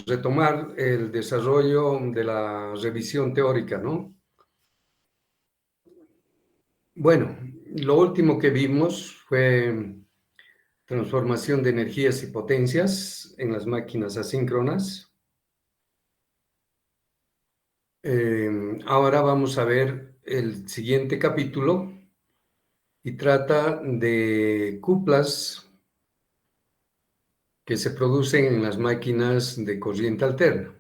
retomar el desarrollo de la revisión teórica, ¿no? Bueno, lo último que vimos fue transformación de energías y potencias en las máquinas asíncronas. Ahora vamos a ver el siguiente capítulo y trata de cuplas que se producen en las máquinas de corriente alterna.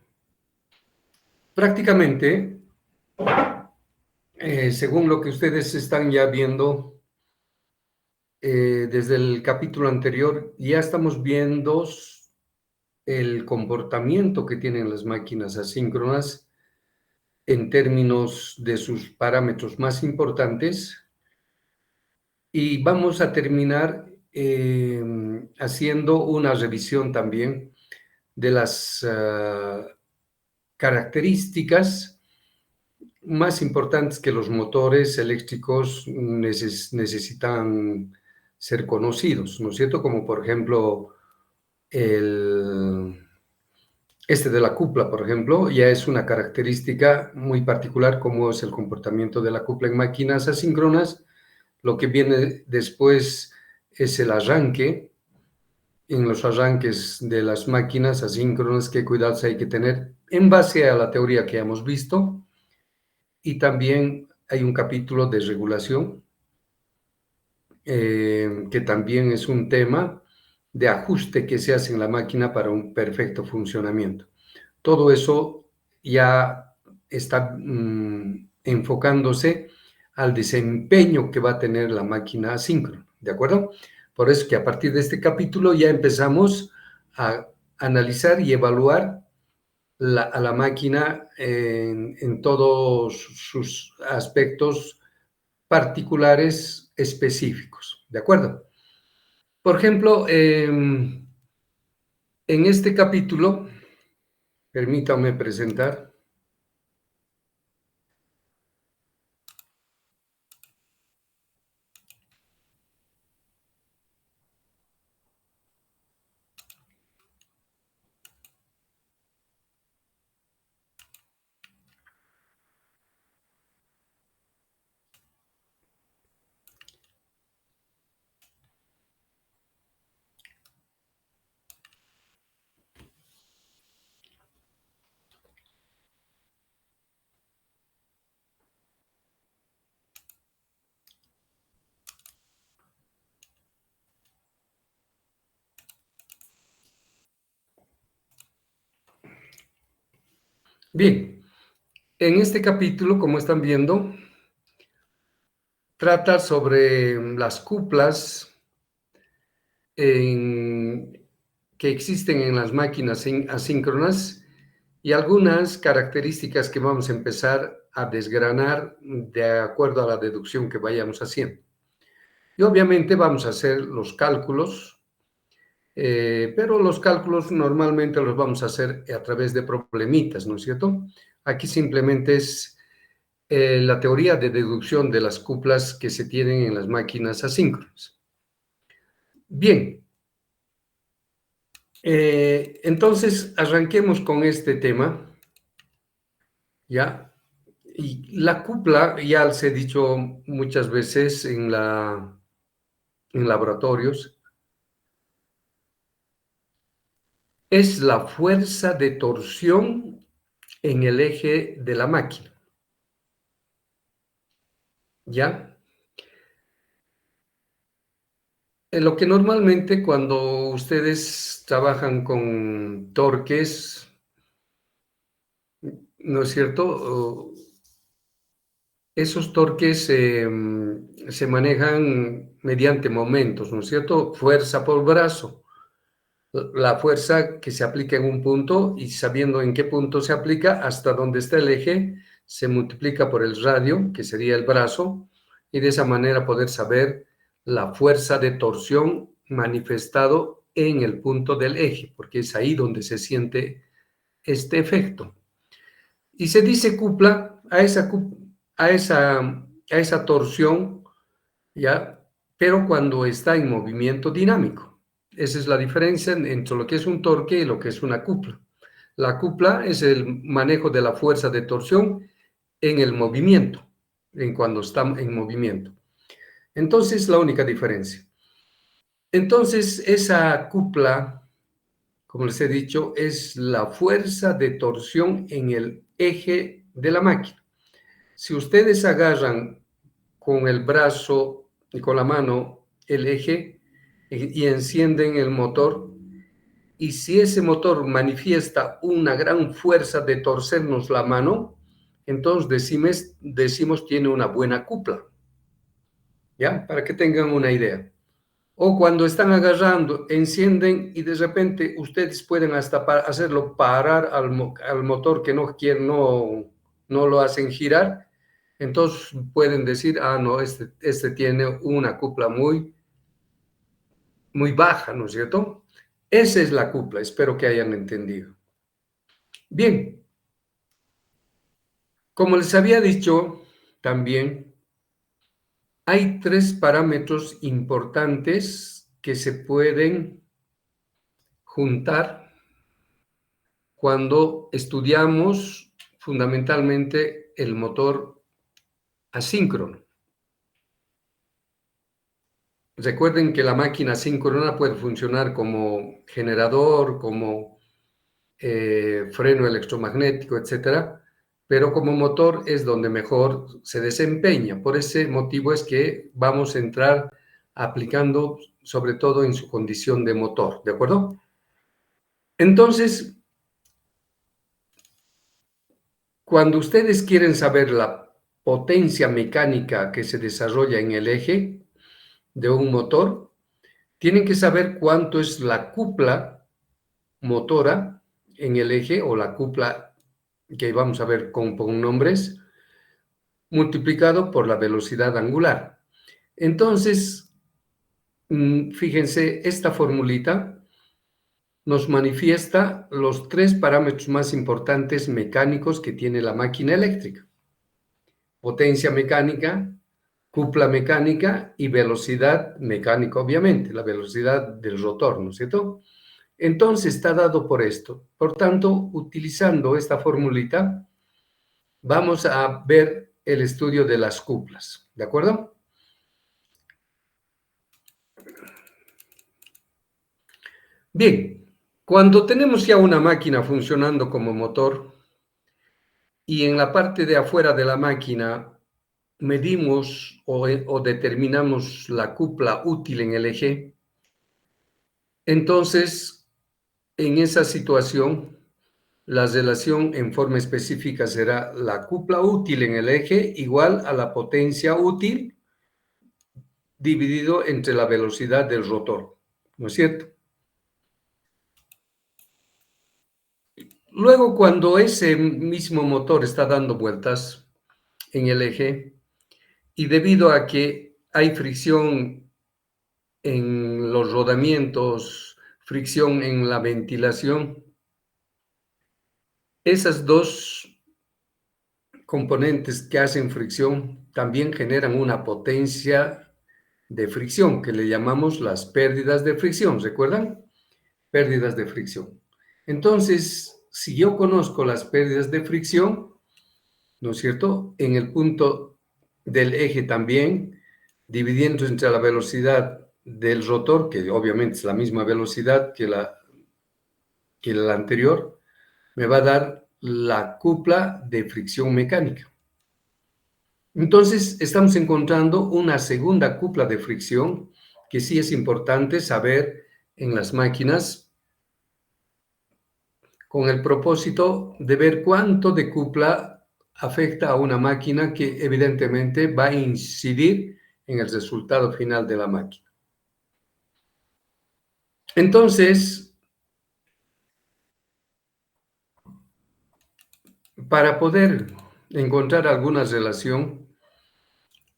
Prácticamente, según lo que ustedes están ya viendo desde el capítulo anterior, ya estamos viendo el comportamiento que tienen las máquinas asíncronas en términos de sus parámetros más importantes, y vamos a terminar haciendo una revisión también de las características más importantes que los motores eléctricos necesitan ser conocidos, ¿no es cierto? Como por ejemplo este de la cupla, por ejemplo, ya es una característica muy particular, como es el comportamiento de la cupla en máquinas asíncronas. Lo que viene después es el arranque. En los arranques de las máquinas asíncronas, qué cuidados hay que tener en base a la teoría que hemos visto. Y también hay un capítulo de regulación, que también es un tema de ajuste que se hace en la máquina para un perfecto funcionamiento. Todo eso ya está enfocándose al desempeño que va a tener la máquina asíncrona, ¿de acuerdo? Por eso que a partir de este capítulo ya empezamos a analizar y evaluar a la máquina en todos sus aspectos particulares específicos, ¿de acuerdo? Por ejemplo, en este capítulo, permítame presentar. Bien, en este capítulo, como están viendo, trata sobre las cuplas que existen en las máquinas asíncronas y algunas características que vamos a empezar a desgranar de acuerdo a la deducción que vayamos haciendo. Y obviamente vamos a hacer los cálculos, pero los cálculos normalmente los vamos a hacer a través de problemitas, ¿no es cierto? Aquí simplemente es la teoría de deducción de las cuplas que se tienen en las máquinas asíncronas. Bien, entonces arranquemos con este tema, ¿ya? Y la cupla, ya les he dicho muchas veces en laboratorios, es la fuerza de torsión en el eje de la máquina, ¿ya? En lo que normalmente cuando ustedes trabajan con torques, ¿no es cierto? Esos torques se manejan mediante momentos, ¿no es cierto? Fuerza por brazo, la fuerza que se aplica en un punto, y sabiendo en qué punto se aplica, hasta dónde está el eje, se multiplica por el radio, que sería el brazo, y de esa manera poder saber la fuerza de torsión manifestado en el punto del eje, porque es ahí donde se siente este efecto. Y se dice cupla a esa torsión, ¿ya? Pero cuando está en movimiento dinámico. Esa es la diferencia entre lo que es un torque y lo que es una cupla. La cupla es el manejo de la fuerza de torsión en el movimiento, en cuando está en movimiento. Entonces, la única diferencia. Entonces, esa cupla, como les he dicho, es la fuerza de torsión en el eje de la máquina. Si ustedes agarran con el brazo y con la mano el eje y encienden el motor, y si ese motor manifiesta una gran fuerza de torcernos la mano, entonces decimos tiene una buena cupla, ¿ya? Para que tengan una idea. O cuando están agarrando, encienden y de repente ustedes pueden hasta hacerlo parar al motor que no lo hacen girar. Entonces pueden decir, ah, no, este tiene una cupla muy baja, ¿no es cierto? Esa es la cupla, espero que hayan entendido. Bien, como les había dicho también, hay 3 parámetros importantes que se pueden juntar cuando estudiamos fundamentalmente el motor asíncrono. Recuerden que la máquina asíncrona puede funcionar como generador, como freno electromagnético, etcétera, pero como motor es donde mejor se desempeña. Por ese motivo es que vamos a entrar aplicando sobre todo en su condición de motor, ¿de acuerdo? Entonces, cuando ustedes quieren saber la potencia mecánica que se desarrolla en el eje de un motor, tienen que saber cuánto es la cupla motora en el eje o la cupla que vamos a ver con nombres, multiplicado por la velocidad angular. Entonces, fíjense, esta formulita nos manifiesta los 3 parámetros más importantes mecánicos que tiene la máquina eléctrica: potencia mecánica, cupla mecánica y velocidad mecánica, obviamente, la velocidad del rotor, ¿no es cierto? Entonces está dado por esto. Por tanto, utilizando esta formulita, vamos a ver el estudio de las cuplas, ¿de acuerdo? Bien, cuando tenemos ya una máquina funcionando como motor y en la parte de afuera de la máquina medimos o determinamos la cupla útil en el eje, entonces en esa situación la relación en forma específica será la cupla útil en el eje igual a la potencia útil dividido entre la velocidad del rotor, ¿no es cierto? Luego, cuando ese mismo motor está dando vueltas en el eje y debido a que hay fricción en los rodamientos, fricción en la ventilación, esas 2 componentes que hacen fricción también generan una potencia de fricción que le llamamos las pérdidas de fricción, ¿recuerdan? Pérdidas de fricción. Entonces, si yo conozco las pérdidas de fricción, ¿no es cierto? En el punto del eje también, dividiendo entre la velocidad del rotor, que obviamente es la misma velocidad que la anterior, me va a dar la cupla de fricción mecánica. Entonces, estamos encontrando una segunda cupla de fricción que sí es importante saber en las máquinas con el propósito de ver cuánto de cupla afecta a una máquina que evidentemente va a incidir en el resultado final de la máquina. Entonces, para poder encontrar alguna relación,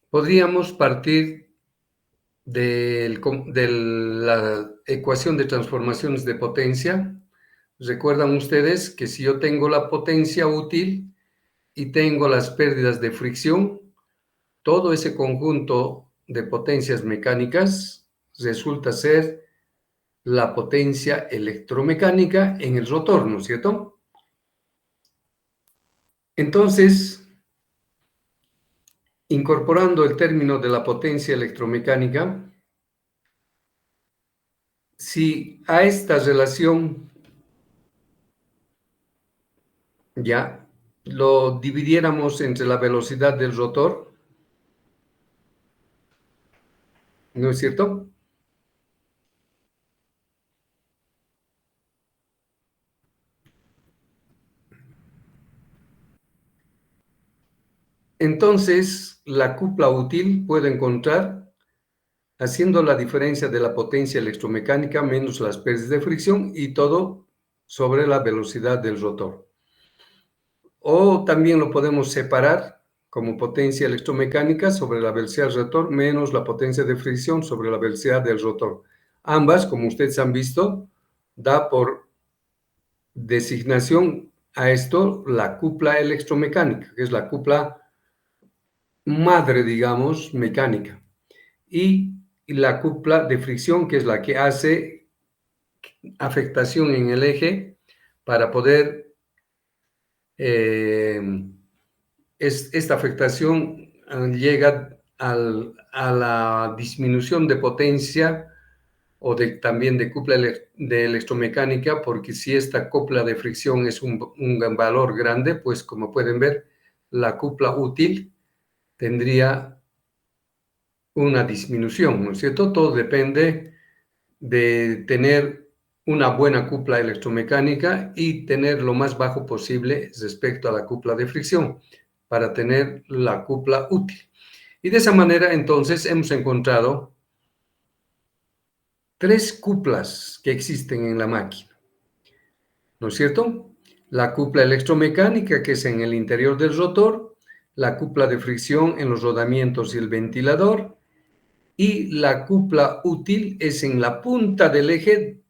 podríamos partir de la ecuación de transformaciones de potencia. Recuerdan ustedes que si yo tengo la potencia útil y tengo las pérdidas de fricción, todo ese conjunto de potencias mecánicas resulta ser la potencia electromecánica en el rotor, ¿no es cierto? Entonces, incorporando el término de la potencia electromecánica, si a esta relación ya lo dividiéramos entre la velocidad del rotor, ¿no es cierto? Entonces, la cupla útil puedo encontrar haciendo la diferencia de la potencia electromecánica menos las pérdidas de fricción y todo sobre la velocidad del rotor. O también lo podemos separar como potencia electromecánica sobre la velocidad del rotor menos la potencia de fricción sobre la velocidad del rotor. Ambas, como ustedes han visto, da por designación a esto la cupla electromecánica, que es la cupla madre, digamos, mecánica. Y la cupla de fricción, que es la que hace afectación en el eje para poder esta afectación llega a la disminución de potencia o también de cupla de electromecánica, porque si esta cupla de fricción es un valor grande, pues como pueden ver, la cupla útil tendría una disminución, ¿no es cierto? Todo depende de tener una buena cupla electromecánica y tener lo más bajo posible respecto a la cupla de fricción para tener la cupla útil. Y de esa manera, entonces, hemos encontrado tres cuplas que existen en la máquina, ¿no es cierto? La cupla electromecánica, que es en el interior del rotor, la cupla de fricción en los rodamientos y el ventilador, y la cupla útil es en la punta del eje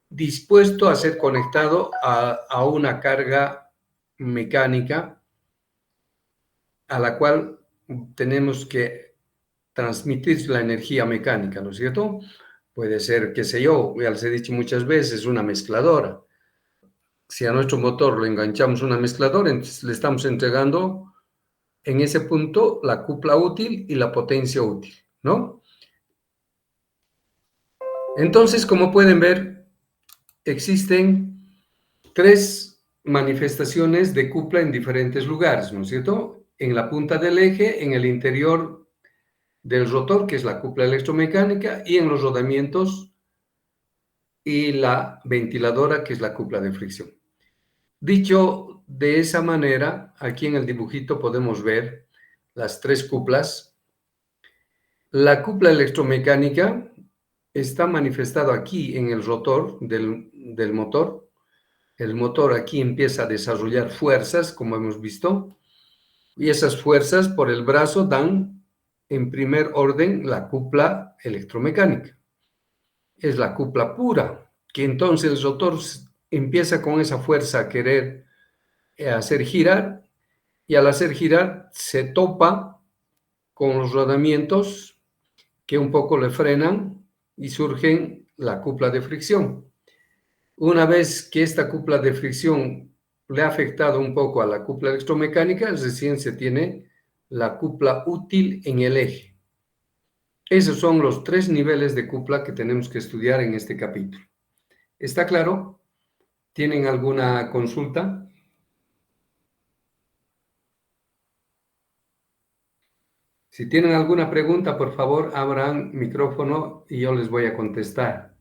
dispuesto a ser conectado a una carga mecánica a la cual tenemos que transmitir la energía mecánica, ¿no es cierto? Puede ser, qué sé yo, ya les he dicho muchas veces, una mezcladora. Si a nuestro motor le enganchamos una mezcladora, entonces le estamos entregando en ese punto la cupla útil y la potencia útil, ¿no? Entonces, como pueden ver, existen tres manifestaciones de cupla en diferentes lugares, ¿no es cierto? En la punta del eje, en el interior del rotor, que es la cupla electromecánica, y en los rodamientos y la ventiladora, que es la cupla de fricción. Dicho de esa manera, aquí en el dibujito podemos ver las tres cuplas. La cupla electromecánica está manifestada aquí en el rotor del motor. El motor aquí empieza a desarrollar fuerzas, como hemos visto, y esas fuerzas por el brazo dan, en primer orden, la cupla electromecánica. Es la cupla pura, que entonces el rotor empieza con esa fuerza a querer hacer girar, y al hacer girar se topa con los rodamientos que un poco le frenan y surgen la cupla de fricción. Una vez que esta cupla de fricción le ha afectado un poco a la cupla electromecánica, recién se tiene la cupla útil en el eje. Esos son los tres niveles de cupla que tenemos que estudiar en este capítulo. ¿Está claro? ¿Tienen alguna consulta? Si tienen alguna pregunta, por favor, abran micrófono y yo les voy a contestar.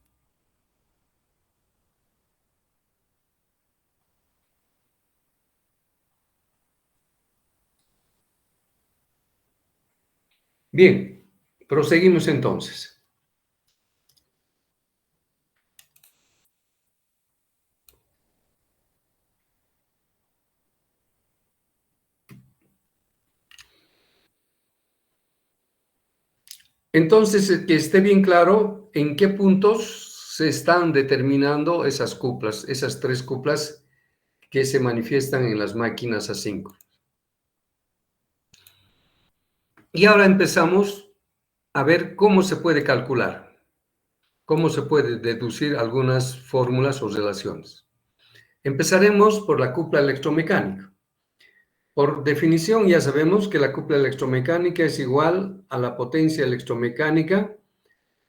Bien, proseguimos entonces. Entonces, que esté bien claro en qué puntos se están determinando esas cuplas, esas tres cuplas que se manifiestan en las máquinas asíncronas. Y ahora empezamos a ver cómo se puede calcular, cómo se puede deducir algunas fórmulas o relaciones. Empezaremos por la cupla electromecánica. Por definición ya sabemos que la cupla electromecánica es igual a la potencia electromecánica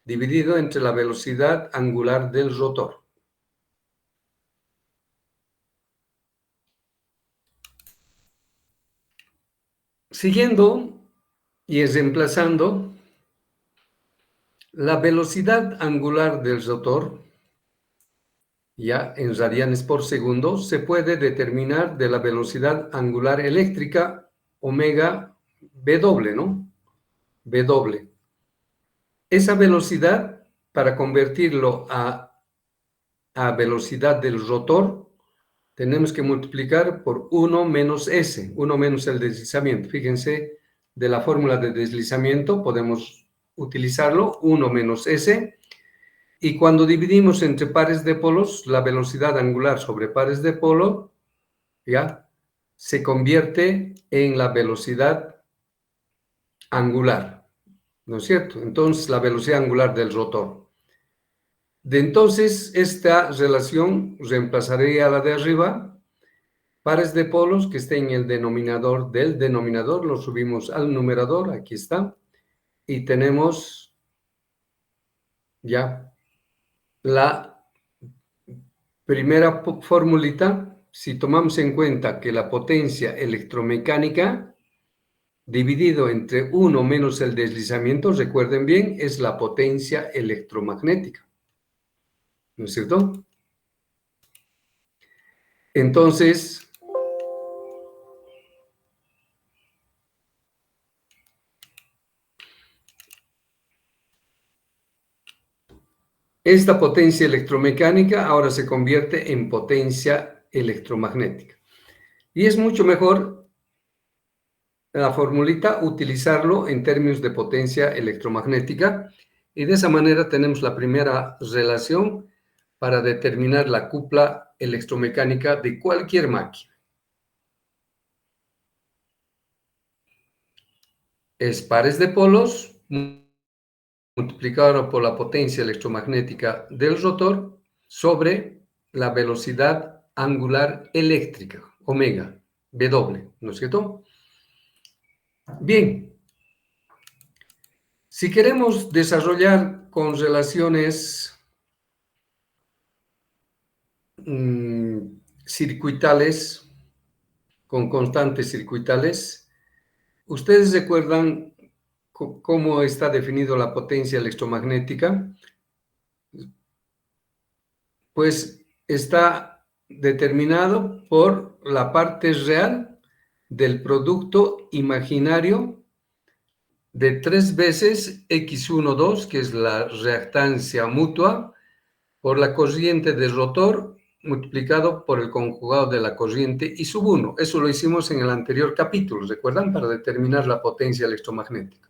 dividido entre la velocidad angular del rotor. Siguiendo y reemplazando, la velocidad angular del rotor, ya en radianes por segundo, se puede determinar de la velocidad angular eléctrica omega W, ¿no? W. Esa velocidad, para convertirlo a velocidad del rotor, tenemos que multiplicar por 1 menos S, 1 menos el deslizamiento. Fíjense, de la fórmula de deslizamiento podemos utilizarlo, 1 menos S, y cuando dividimos entre pares de polos, la velocidad angular sobre pares de polo, ya, se convierte en la velocidad angular, ¿no es cierto? Entonces, la velocidad angular del rotor. De entonces, esta relación reemplazaría a la de arriba, pares de polos que estén en el denominador del denominador, lo subimos al numerador, aquí está, y tenemos ya la primera formulita. Si tomamos en cuenta que la potencia electromecánica dividido entre 1 menos el deslizamiento, recuerden bien, es la potencia electromagnética, ¿no es cierto? Entonces, esta potencia electromecánica ahora se convierte en potencia electromagnética. Y es mucho mejor la formulita utilizarlo en términos de potencia electromagnética. Y de esa manera tenemos la primera relación para determinar la cupla electromecánica de cualquier máquina. Es pares de polos multiplicado por la potencia electromagnética del rotor sobre la velocidad angular eléctrica, omega, W, ¿no es cierto? Bien, si queremos desarrollar con relaciones circuitales, con constantes circuitales, ¿ustedes recuerdan cómo está definido la potencia electromagnética? Pues está determinado por la parte real del producto imaginario de 3 veces X12, que es la reactancia mutua, por la corriente de rotor multiplicado por el conjugado de la corriente I sub 1. Eso lo hicimos en el anterior capítulo, ¿recuerdan? Para determinar la potencia electromagnética.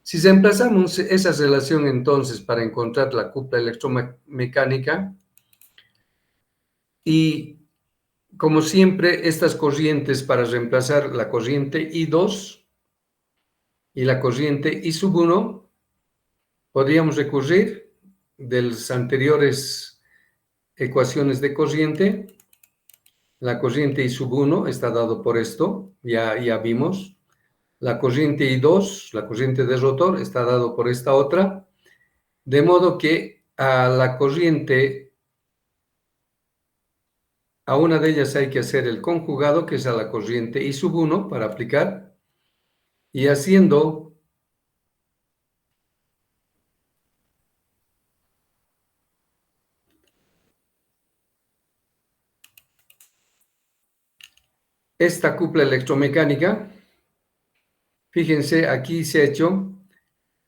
Si reemplazamos esa relación entonces para encontrar la cupla electromecánica, y como siempre, estas corrientes para reemplazar la corriente I2 y la corriente I sub 1, podríamos recurrir de las anteriores ecuaciones de corriente. La corriente I sub 1 está dado por esto, ya vimos. La corriente I2, la corriente de rotor, está dado por esta otra. De modo que a la corriente, a una de ellas hay que hacer el conjugado, que es a la corriente I sub 1 para aplicar. Y haciendo esta cupla electromecánica, fíjense, aquí se ha hecho,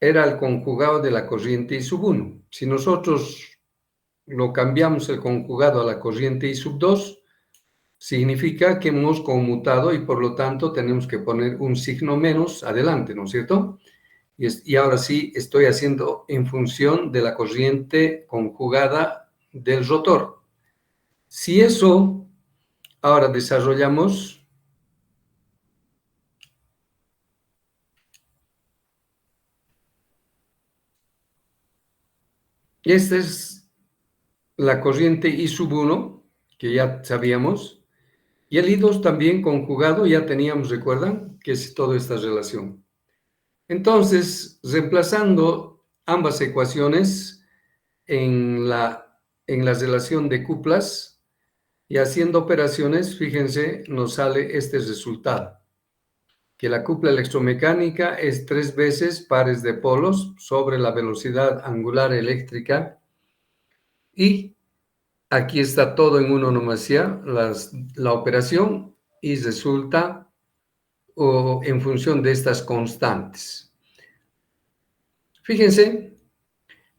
era el conjugado de la corriente I sub 1. Si nosotros lo cambiamos el conjugado a la corriente I sub 2, significa que hemos conmutado y por lo tanto tenemos que poner un signo menos adelante, ¿no es cierto? Y ahora sí estoy haciendo en función de la corriente conjugada del rotor. Si eso, ahora desarrollamos esta es la corriente I sub 1, que ya sabíamos, Y el I2 también conjugado, ya teníamos, ¿recuerdan? Que es toda esta relación. Entonces, reemplazando ambas ecuaciones en la relación de cuplas y haciendo operaciones, fíjense, nos sale este resultado, que la cupla electromecánica es 3 veces pares de polos sobre la velocidad angular eléctrica, y aquí está todo en una onomástica, la operación, y resulta en función de estas constantes. Fíjense,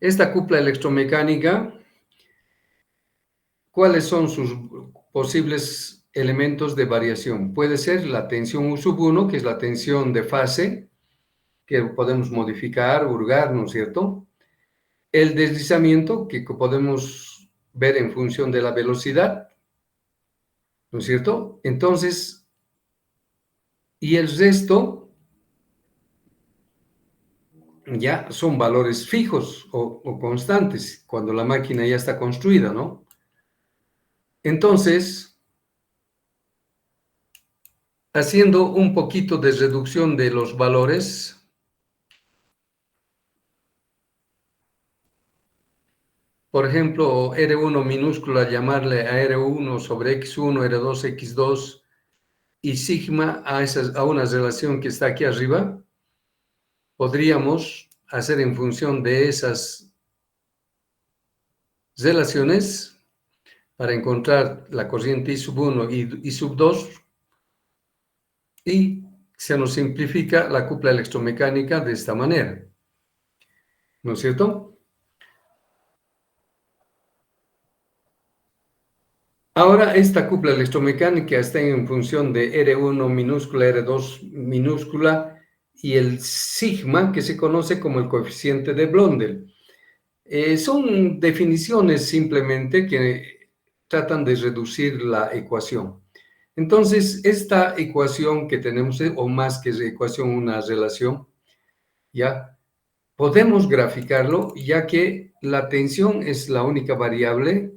esta cupla electromecánica, ¿cuáles son sus posibles elementos de variación? Puede ser la tensión U1, que es la tensión de fase, que podemos modificar, hurgar, ¿no es cierto? El deslizamiento, que podemos ver en función de la velocidad, ¿no es cierto? Entonces, y el resto ya son valores fijos o constantes cuando la máquina ya está construida, ¿no? Entonces, haciendo un poquito de reducción de los valores, por ejemplo, R1 minúscula, llamarle a R1 sobre X1, R2, X2, y sigma a una relación que está aquí arriba, podríamos hacer en función de esas relaciones para encontrar la corriente I1 y I2, y se nos simplifica la cupla electromecánica de esta manera, ¿no es cierto? Ahora esta cupla electromecánica está en función de R1 minúscula, R2 minúscula y el sigma, que se conoce como el coeficiente de Blondel. Son definiciones simplemente que tratan de reducir la ecuación. Entonces, esta ecuación que tenemos, o más que ecuación, una relación, ¿ya? Podemos graficarlo, ya que la tensión es la única variable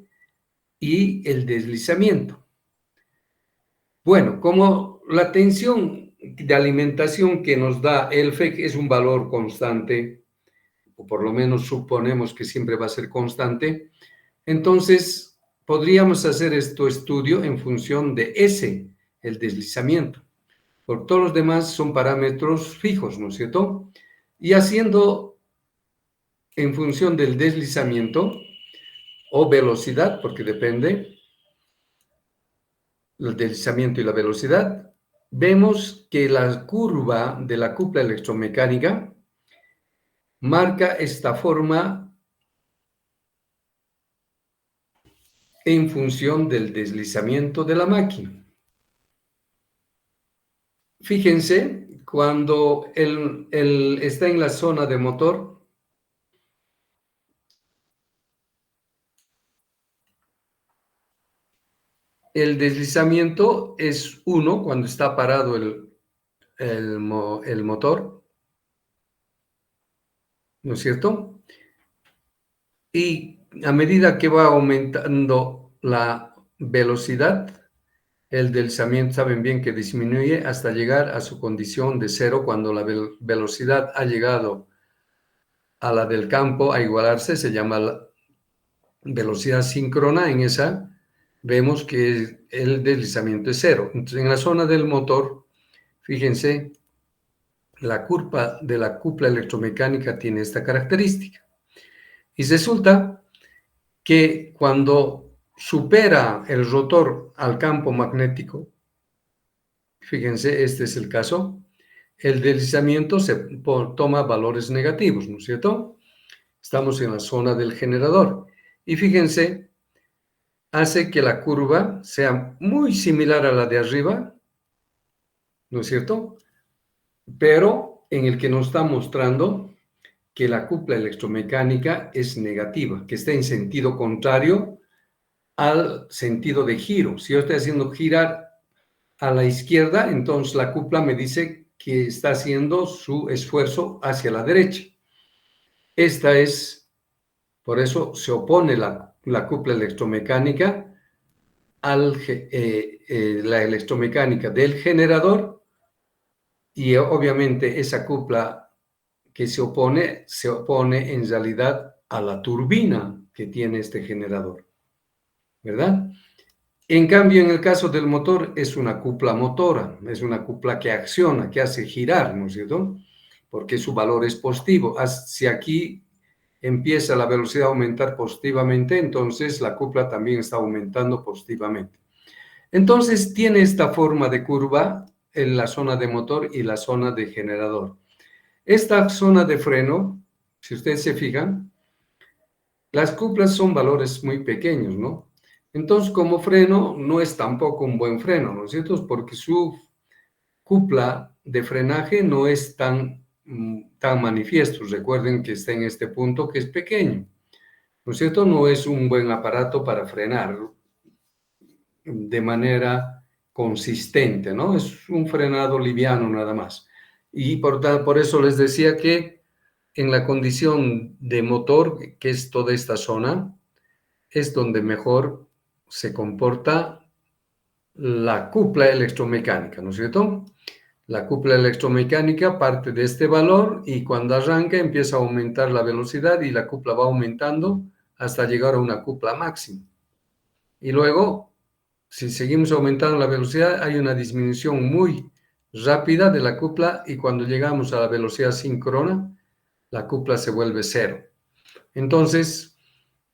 y el deslizamiento. Bueno, como la tensión de alimentación que nos da el FEC es un valor constante, o por lo menos suponemos que siempre va a ser constante, entonces podríamos hacer este estudio en función de S, el deslizamiento. Por todos los demás son parámetros fijos, ¿no es cierto? Y haciendo en función del deslizamiento o velocidad, porque depende el deslizamiento y la velocidad, vemos que la curva de la cupla electromecánica marca esta forma en función del deslizamiento de la máquina. Fíjense, cuando está en la zona de motor, el deslizamiento es 1 cuando está parado el motor, ¿no es cierto? Y a medida que va aumentando la velocidad, el deslizamiento, saben bien que disminuye hasta llegar a su condición de 0 cuando la velocidad ha llegado a la del campo a igualarse, se llama la velocidad síncrona. En esa vemos que el deslizamiento es 0. Entonces, en la zona del motor, fíjense, la curva de la cupla electromecánica tiene esta característica. Y resulta que cuando supera el rotor al campo magnético, fíjense, este es el caso, el deslizamiento toma valores negativos, ¿no es cierto? Estamos en la zona del generador. Y fíjense, hace que la curva sea muy similar a la de arriba, ¿no es cierto? Pero en el que nos está mostrando que la cupla electromecánica es negativa, que está en sentido contrario al sentido de giro. Si yo estoy haciendo girar a la izquierda, entonces la cupla me dice que está haciendo su esfuerzo hacia la derecha. Esta es, por eso se opone la cupla electromecánica la electromecánica del generador, y obviamente esa cupla que se opone en realidad a la turbina que tiene este generador, ¿verdad? En cambio, en el caso del motor, es una cupla motora, es una cupla que acciona, que hace girar, ¿no es cierto? Porque su valor es positivo. Si aquí empieza la velocidad a aumentar positivamente, entonces la cupla también está aumentando positivamente. Entonces, tiene esta forma de curva en la zona de motor y la zona de generador. Esta zona de freno, si ustedes se fijan, las cuplas son valores muy pequeños, ¿no? Entonces, como freno, no es tampoco un buen freno, ¿no es cierto? Porque su cupla de frenaje no es tan manifiesto. Recuerden que está en este punto que es pequeño, ¿no es cierto? No es un buen aparato para frenar de manera consistente, ¿no? Es un frenado liviano nada más. Y por eso les decía que en la condición de motor, que es toda esta zona, es donde mejor se comporta la cupla electromecánica, ¿no es cierto? La cupla electromecánica parte de este valor y cuando arranca empieza a aumentar la velocidad y la cupla va aumentando hasta llegar a una cupla máxima. Y luego, si seguimos aumentando la velocidad, hay una disminución muy rápida de la cupla y cuando llegamos a la velocidad síncrona, la cupla se vuelve cero. Entonces,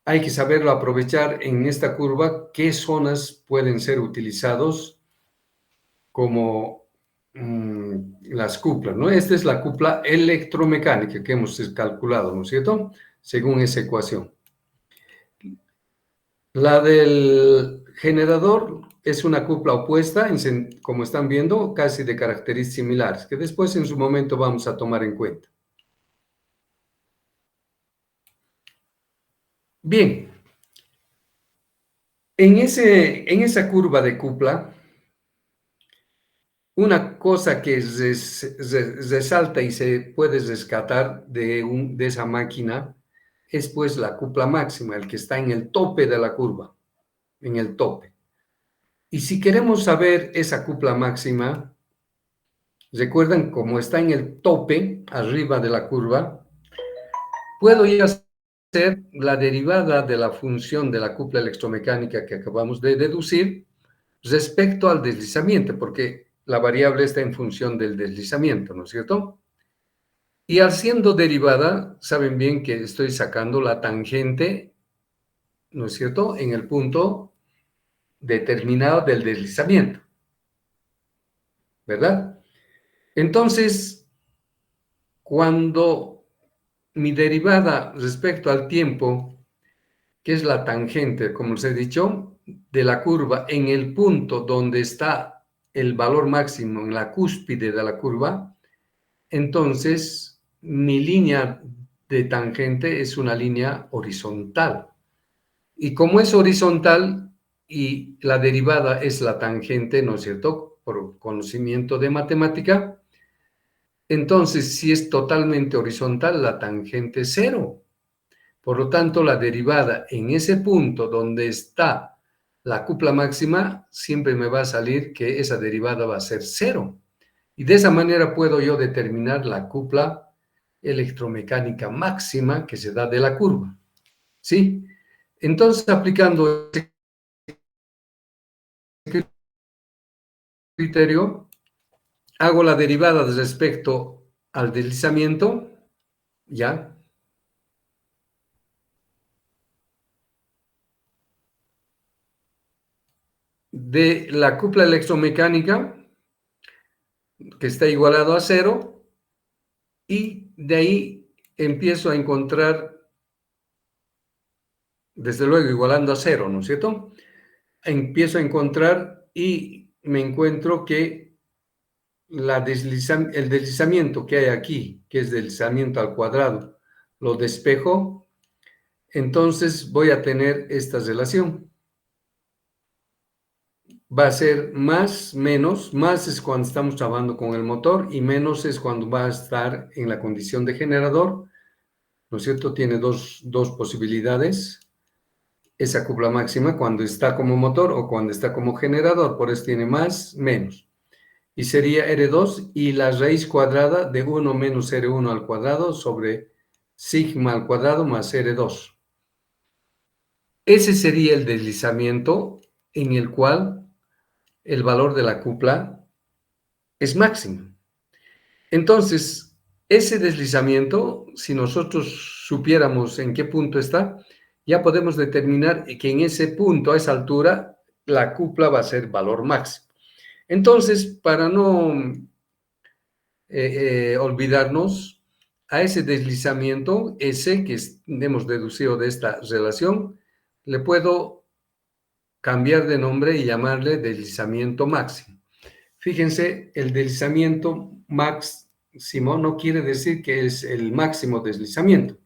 hay que saberlo aprovechar en esta curva, qué zonas pueden ser utilizados como las cuplas, ¿no? Esta es la cupla electromecánica que hemos calculado, ¿no es cierto? Según esa ecuación. La del generador es una cupla opuesta, como están viendo, casi de características similares, que después en su momento vamos a tomar en cuenta. Bien, en esa curva de cupla, una cosa que resalta y se puede rescatar de esa máquina es pues la cupla máxima, el que está en el tope de la curva, en el tope. Y si queremos saber esa cupla máxima, recuerdan cómo está en el tope, arriba de la curva, puedo ya hacer la derivada de la función de la cupla electromecánica que acabamos de deducir respecto al deslizamiento, porque la variable está en función del deslizamiento, ¿no es cierto? Y al siendo derivada, saben bien que estoy sacando la tangente, ¿no es cierto?, en el punto determinado del deslizamiento, ¿verdad? Entonces, cuando mi derivada respecto al tiempo, que es la tangente, como les he dicho, de la curva en el punto donde está el valor máximo, en la cúspide de la curva, entonces mi línea de tangente es una línea horizontal. Y como es horizontal y la derivada es la tangente, ¿no es cierto?, por conocimiento de matemática, entonces si es totalmente horizontal, la tangente es cero. Por lo tanto, la derivada en ese punto donde está la cupla máxima, siempre me va a salir que esa derivada va a ser cero. Y de esa manera puedo yo determinar la cupla electromecánica máxima que se da de la curva. ¿Sí? Entonces, aplicando ese criterio, hago la derivada respecto al deslizamiento, ¿ya? De la cupla electromecánica, que está igualado a cero, y de ahí empiezo a encontrar, desde luego igualando a cero, ¿no es cierto? Empiezo a encontrar y me encuentro que el deslizamiento que hay aquí, que es deslizamiento al cuadrado, lo despejo, entonces voy a tener esta relación. Va a ser más, menos, más es cuando estamos trabajando con el motor y menos es cuando va a estar en la condición de generador, ¿no es cierto? Tiene dos posibilidades. esa cupla máxima cuando está como motor o cuando está como generador, por eso tiene más, menos. Y sería R2 y la raíz cuadrada de 1 menos R1 al cuadrado sobre sigma al cuadrado más R2. Ese sería el deslizamiento en el cual el valor de la cupla es máximo. Entonces, ese deslizamiento, si nosotros supiéramos en qué punto está, ya podemos determinar que en ese punto, a esa altura, la cupla va a ser valor máximo. Entonces, para no olvidarnos, a ese deslizamiento, ese que hemos deducido de esta relación, le puedo cambiar de nombre y llamarle deslizamiento máximo. Fíjense, el deslizamiento máximo no quiere decir que es el máximo deslizamiento,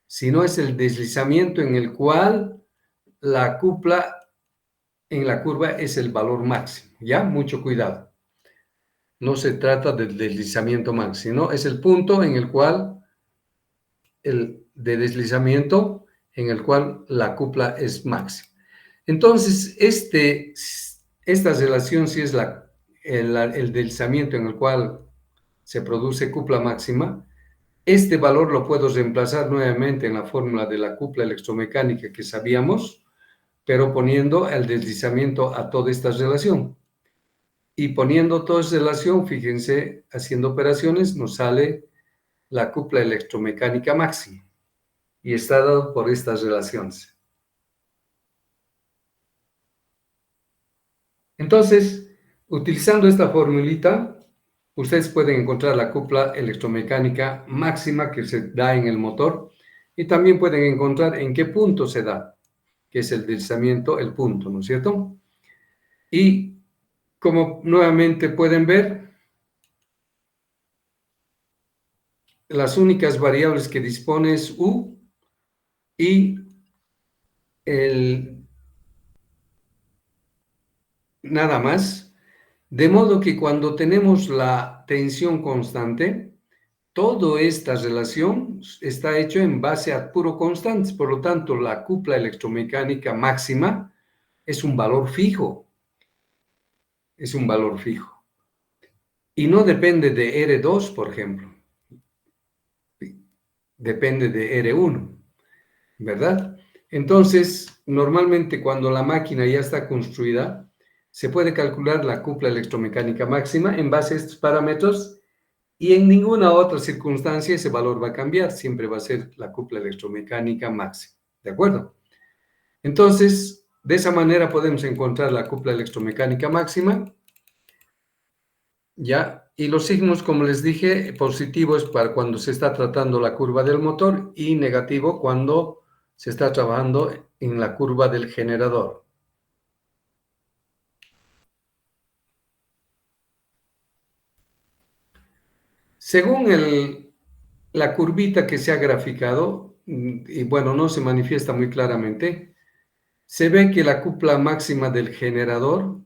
sino es el deslizamiento en el cual la cupla en la curva es el valor máximo, ¿ya? Mucho cuidado. No se trata del deslizamiento máximo, sino es el punto en el cual de deslizamiento en el cual la cupla es máxima. Entonces, esta relación sí es el deslizamiento en el cual se produce cupla máxima. Este valor lo puedo reemplazar nuevamente en la fórmula de la cupla electromecánica que sabíamos, pero poniendo el deslizamiento a toda esta relación. Y poniendo toda esta relación, fíjense, haciendo operaciones, nos sale la cupla electromecánica máxima. Y está dado por estas relaciones. Entonces, utilizando esta formulita, ustedes pueden encontrar la cupla electromecánica máxima que se da en el motor y también pueden encontrar en qué punto se da, que es el deslizamiento, el punto, ¿no es cierto? Y como nuevamente pueden ver, las únicas variables que dispone es U y nada más. De modo que cuando tenemos la tensión constante, toda esta relación está hecha en base a puro constantes. Por lo tanto, la cupla electromecánica máxima es un valor fijo. Es un valor fijo. Y no depende de R2, por ejemplo. Depende de R1, ¿verdad? Entonces, normalmente cuando la máquina ya está construida, se puede calcular la cupla electromecánica máxima en base a estos parámetros y en ninguna otra circunstancia ese valor va a cambiar, siempre va a ser la cupla electromecánica máxima, ¿de acuerdo? Entonces, de esa manera podemos encontrar la cupla electromecánica máxima, ¿ya? Y los signos, como les dije, positivo es para cuando se está tratando la curva del motor y negativo cuando se está trabajando en la curva del generador. Según la curvita que se ha graficado, y bueno, no se manifiesta muy claramente, se ve que la cupla máxima del generador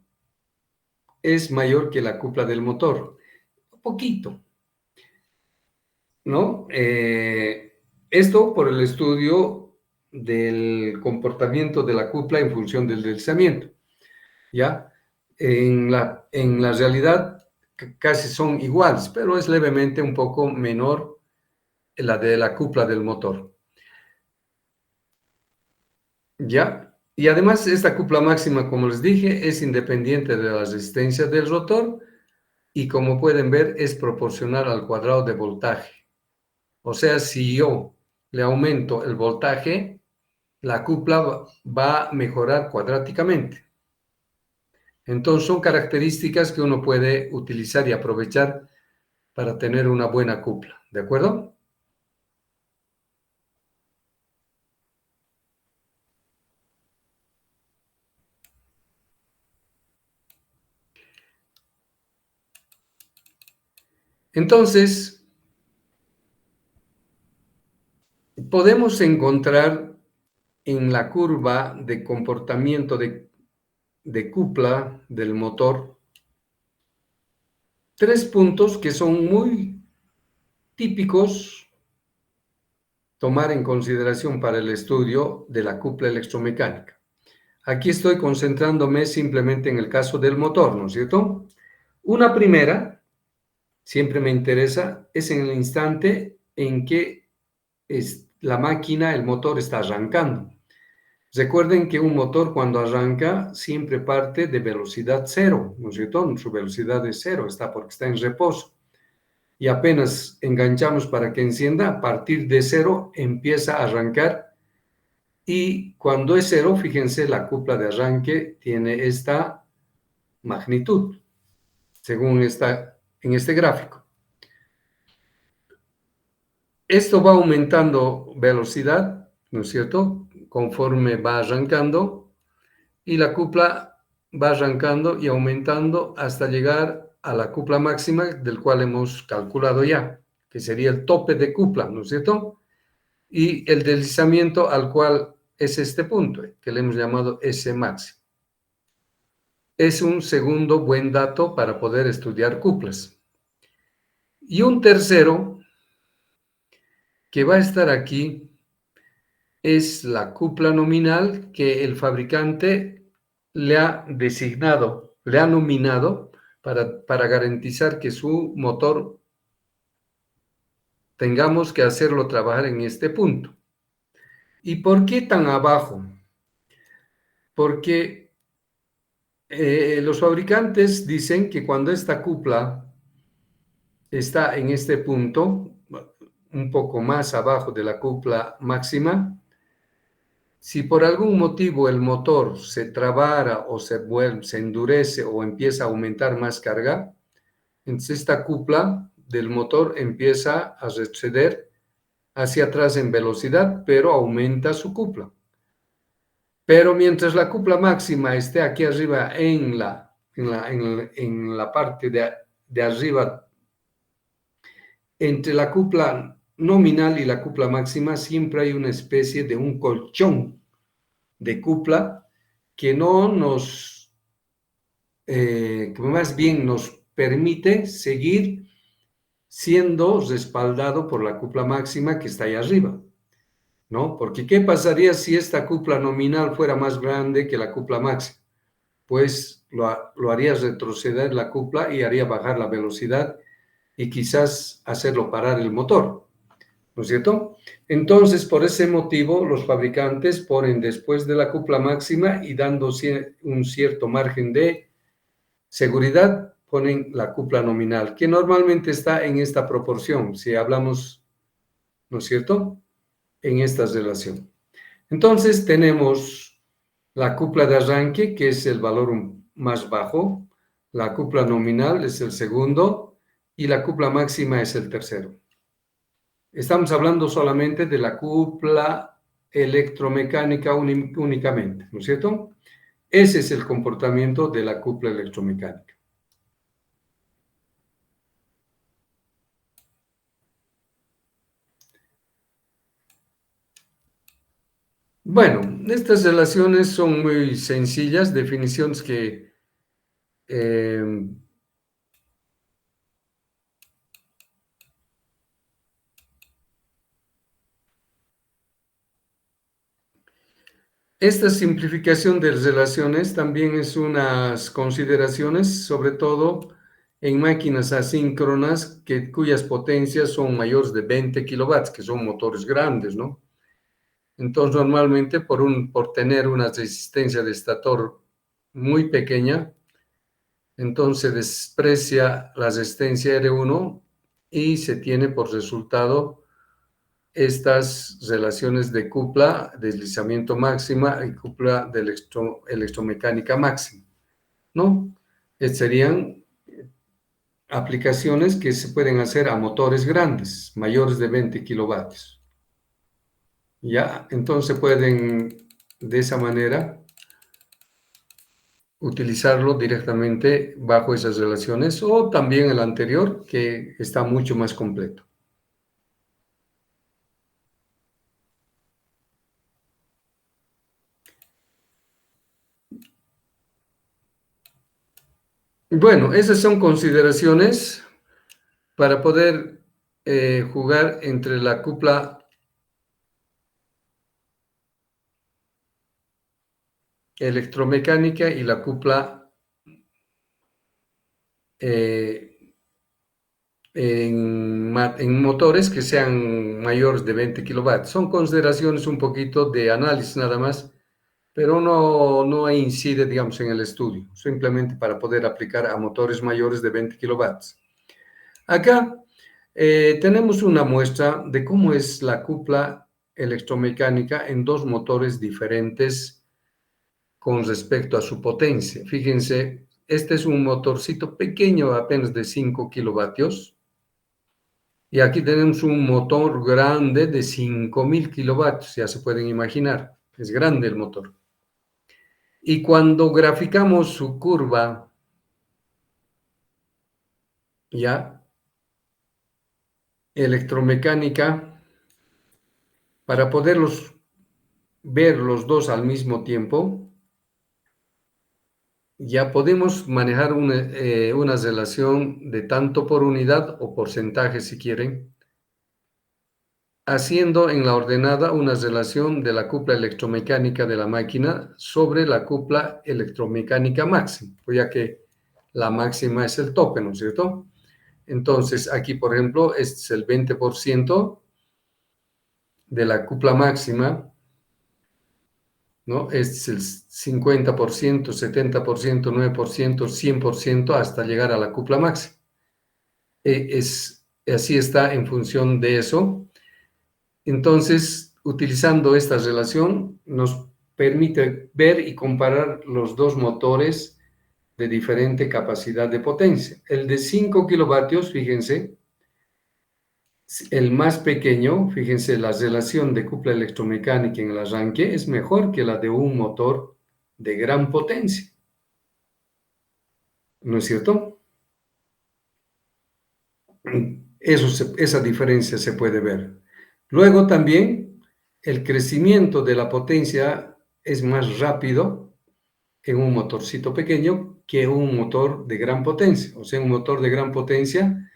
es mayor que la cupla del motor. Un poquito, ¿no? Esto por el estudio del comportamiento de la cupla en función del deslizamiento, ¿ya? En la realidad casi son iguales, pero es levemente un poco menor la de la cupla del motor, ¿ya? Y además esta cupla máxima, como les dije, es independiente de la resistencia del rotor y como pueden ver es proporcional al cuadrado de voltaje. O sea, si yo le aumento el voltaje, la cupla va a mejorar cuadráticamente. Entonces son características que uno puede utilizar y aprovechar para tener una buena cupla, ¿de acuerdo? Entonces, podemos encontrar en la curva de comportamiento de cupla del motor tres puntos que son muy típicos tomar en consideración para el estudio de la cupla electromecánica. Aquí estoy concentrándome simplemente en el caso del motor, ¿no es cierto? Una primera, siempre me interesa, es en el instante en que la máquina, el motor está arrancando. Recuerden que un motor cuando arranca siempre parte de velocidad cero, ¿no es cierto? Su velocidad es cero, está porque está en reposo. Y apenas enganchamos para que encienda, a partir de cero empieza a arrancar. Y cuando es cero, fíjense, la cupla de arranque tiene esta magnitud, según está en este gráfico. Esto va aumentando velocidad, ¿no es cierto? Conforme va arrancando, y la cupla va arrancando y aumentando hasta llegar a la cupla máxima del cual hemos calculado ya, que sería el tope de cupla, ¿no es cierto? Y el deslizamiento al cual es este punto, que le hemos llamado S máximo. Es un segundo buen dato para poder estudiar cuplas. Y un tercero que va a estar aquí es la cupla nominal que el fabricante le ha designado, le ha nominado para garantizar que su motor tengamos que hacerlo trabajar en este punto. ¿Y por qué tan abajo? Porque los fabricantes dicen que cuando esta cupla está en este punto, un poco más abajo de la cupla máxima, si por algún motivo el motor se trabara o se endurece o empieza a aumentar más carga, entonces esta cupla del motor empieza a retroceder hacia atrás en velocidad, pero aumenta su cupla. Pero mientras la cupla máxima esté aquí arriba en la parte de arriba, entre la cupla nominal y la cupla máxima, siempre hay una especie de un colchón de cupla que no nos, que más bien nos permite seguir siendo respaldado por la cupla máxima que está ahí arriba, ¿no? Porque ¿qué pasaría si esta cupla nominal fuera más grande que la cupla máxima? Pues lo haría retroceder la cupla y haría bajar la velocidad y quizás hacerlo parar el motor, ¿no es cierto? Entonces, por ese motivo, los fabricantes ponen después de la cupla máxima y dando un cierto margen de seguridad, ponen la cupla nominal, que normalmente está en esta proporción, si hablamos, ¿no es cierto?, en esta relación. Entonces, tenemos la cupla de arranque, que es el valor más bajo, la cupla nominal es el segundo y la cupla máxima es el tercero. Estamos hablando solamente de la cupla electromecánica únicamente, ¿no es cierto? Ese es el comportamiento de la cupla electromecánica. Bueno, estas relaciones son muy sencillas, definiciones que esta simplificación de relaciones también es unas consideraciones, sobre todo en máquinas asíncronas cuyas potencias son mayores de 20 kilovatios, que son motores grandes, ¿no? Entonces, normalmente por tener una resistencia de estator muy pequeña, entonces desprecia la resistencia R1 y se tiene por resultado estas relaciones de cupla, deslizamiento máxima y cupla de electromecánica máxima, ¿no? Serían aplicaciones que se pueden hacer a motores grandes, mayores de 20 kilovatios. Ya, entonces pueden de esa manera utilizarlo directamente bajo esas relaciones o también el anterior que está mucho más completo. Bueno, esas son consideraciones para poder jugar entre la cupla electromecánica y la cupla en motores que sean mayores de 20 kilovatios. Son consideraciones un poquito de análisis nada más, pero no incide, digamos, en el estudio, simplemente para poder aplicar a motores mayores de 20 kilovatios. Acá tenemos una muestra de cómo es la cupla electromecánica en dos motores diferentes con respecto a su potencia. Fíjense, este es un motorcito pequeño, apenas de 5 kilovatios, y aquí tenemos un motor grande de 5000 kilovatios, ya se pueden imaginar, es grande el motor. Y cuando graficamos su curva, ya, electromecánica, para poderlos ver los dos al mismo tiempo, ya podemos manejar una relación de tanto por unidad o porcentaje si quieren, haciendo en la ordenada una relación de la cupla electromecánica de la máquina sobre la cupla electromecánica máxima, ya que la máxima es el tope, ¿no es cierto? Entonces, aquí, por ejemplo, este es el 20% de la cupla máxima, ¿no? Este es el 50%, 70%, 9%, 100% hasta llegar a la cupla máxima. Así está en función de eso. Entonces, utilizando esta relación, nos permite ver y comparar los dos motores de diferente capacidad de potencia. El de 5 kilovatios, fíjense, el más pequeño, fíjense, la relación de cupla electromecánica en el arranque es mejor que la de un motor de gran potencia. ¿No es cierto? Esa diferencia se puede ver. Luego también el crecimiento de la potencia es más rápido en un motorcito pequeño que un motor de gran potencia. O sea, un motor de gran potencia,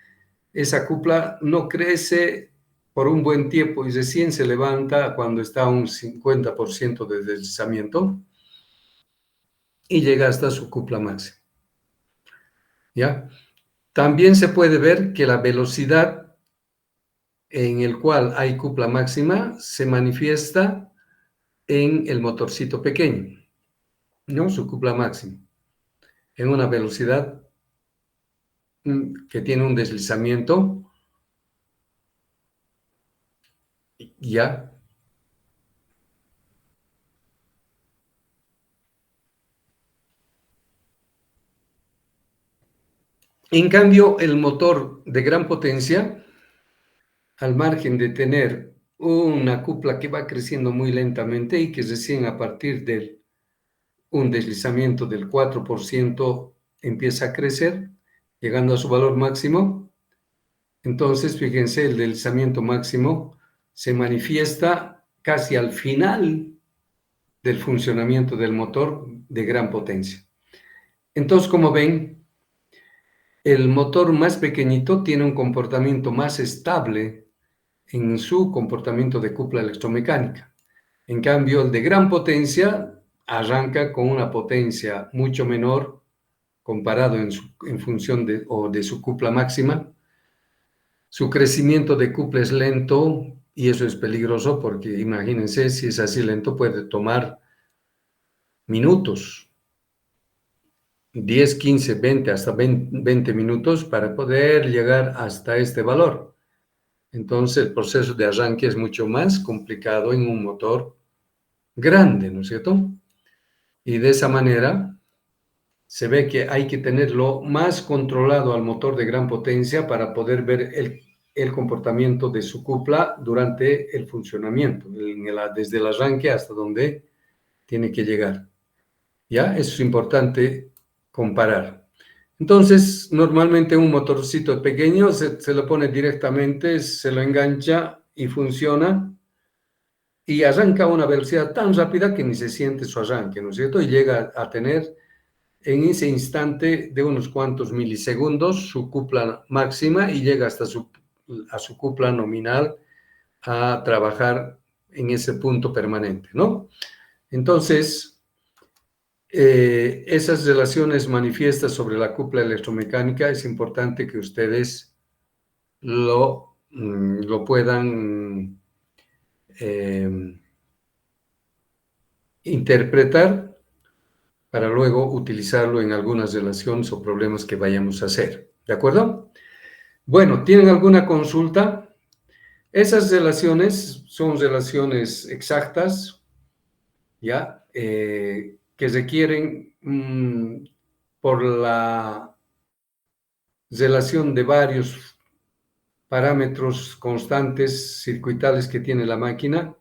esa cupla no crece por un buen tiempo y recién se levanta cuando está a un 50% de deslizamiento y llega hasta su cupla máxima. ¿Ya? También se puede ver que la velocidad en el cual hay cupla máxima se manifiesta en el motorcito pequeño, ¿no? Su cupla máxima, en una velocidad que tiene un deslizamiento, ya. En cambio, el motor de gran potencia, al margen de tener una cupla que va creciendo muy lentamente y que recién a partir de un deslizamiento del 4% empieza a crecer, llegando a su valor máximo. Entonces, fíjense, el deslizamiento máximo se manifiesta casi al final del funcionamiento del motor de gran potencia. Entonces, como ven, el motor más pequeñito tiene un comportamiento más estable en su comportamiento de cupla electromecánica. En cambio, el de gran potencia arranca con una potencia mucho menor comparado en función de su cupla máxima. Su crecimiento de cupla es lento y eso es peligroso porque imagínense, si es así lento puede tomar minutos, 10, 15, 20, hasta 20 minutos para poder llegar hasta este valor. Entonces el proceso de arranque es mucho más complicado en un motor grande, ¿no es cierto? Y de esa manera se ve que hay que tenerlo más controlado al motor de gran potencia para poder ver el comportamiento de su cupla durante el funcionamiento, desde el arranque hasta donde tiene que llegar. ¿Ya? Eso es importante comparar. Entonces, normalmente un motorcito pequeño se lo pone directamente, se lo engancha y funciona y arranca a una velocidad tan rápida que ni se siente su arranque, ¿no es cierto? Y llega a tener en ese instante de unos cuantos milisegundos su cupla máxima y llega hasta a su cupla nominal a trabajar en ese punto permanente, ¿no? Entonces, esas relaciones manifiestas sobre la cupla electromecánica es importante que ustedes lo puedan interpretar para luego utilizarlo en algunas relaciones o problemas que vayamos a hacer. ¿De acuerdo? Bueno, ¿tienen alguna consulta? Esas relaciones son relaciones exactas, ¿ya? Que requieren por la relación de varios parámetros constantes circuitales que tiene la máquina.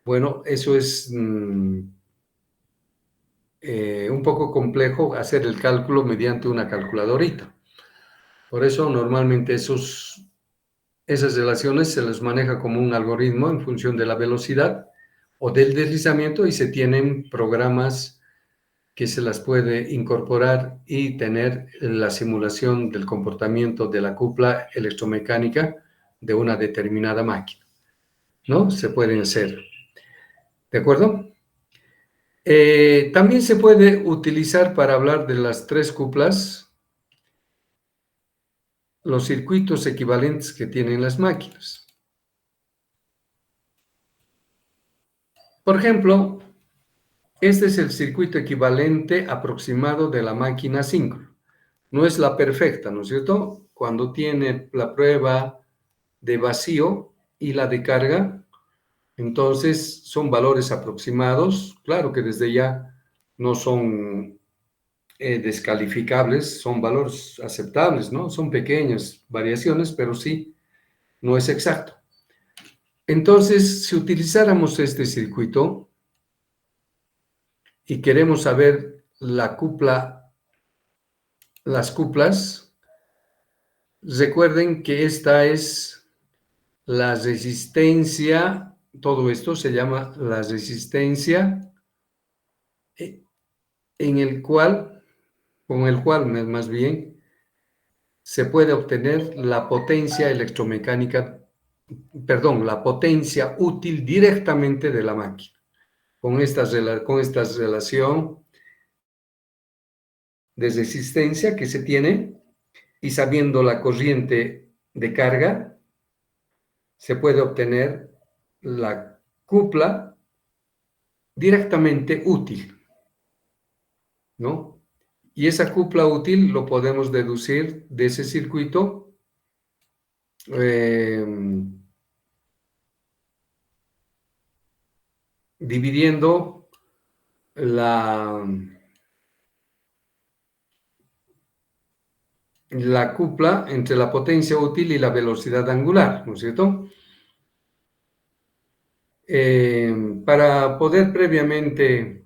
Bueno, eso es un poco complejo hacer el cálculo mediante una calculadorita. Por eso normalmente esas relaciones se les maneja como un algoritmo en función de la velocidad o del deslizamiento y se tienen programas que se las puede incorporar y tener la simulación del comportamiento de la cupla electromecánica de una determinada máquina, ¿no? Se pueden hacer, ¿de acuerdo? También se puede utilizar para hablar de las tres cuplas los circuitos equivalentes que tienen las máquinas. Por ejemplo, este es el circuito equivalente aproximado de la máquina síncrono. No es la perfecta, ¿no es cierto? Cuando tiene la prueba de vacío y la de carga, entonces son valores aproximados. Claro que desde ya no son descalificables, son valores aceptables, ¿no? Son pequeñas variaciones, pero sí, no es exacto. Entonces, si utilizáramos este circuito y queremos saber las cuplas, recuerden que esta es la resistencia, todo esto se llama la resistencia con el cual más bien se puede obtener la potencia electromecánica, perdón, la potencia útil directamente de la máquina. Con esta relación de resistencia que se tiene y sabiendo la corriente de carga, se puede obtener la cupla directamente útil, ¿no? Y esa cupla útil lo podemos deducir de ese circuito dividiendo la cupla entre la potencia útil y la velocidad angular, ¿no es cierto? Para poder previamente